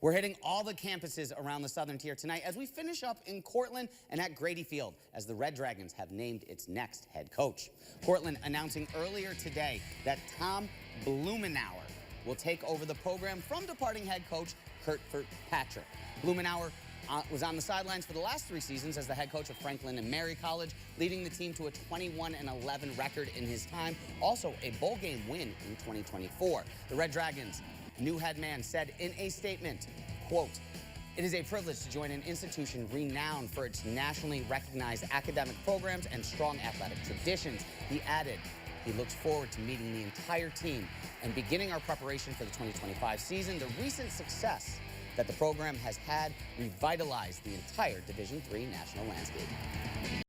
We're hitting all the campuses around the Southern Tier tonight as we finish up in Cortland and at Grady Field as the Red Dragons have named its next head coach. Cortland announcing earlier today that Tom Blumenauer will take over the program from departing head coach Kurt Patrick. Blumenauer was on the sidelines for the last 3 seasons as the head coach of Franklin and Mary College, leading the team to a 21-11 record in his time, also a bowl game win in 2024. The Red Dragons' new head man said in a statement, quote, "It is a privilege to join an institution renowned for its nationally recognized academic programs and strong athletic traditions." He added he looks forward to meeting the entire team and beginning our preparation for the 2025 season. The recent success that the program has had revitalized the entire Division III national landscape.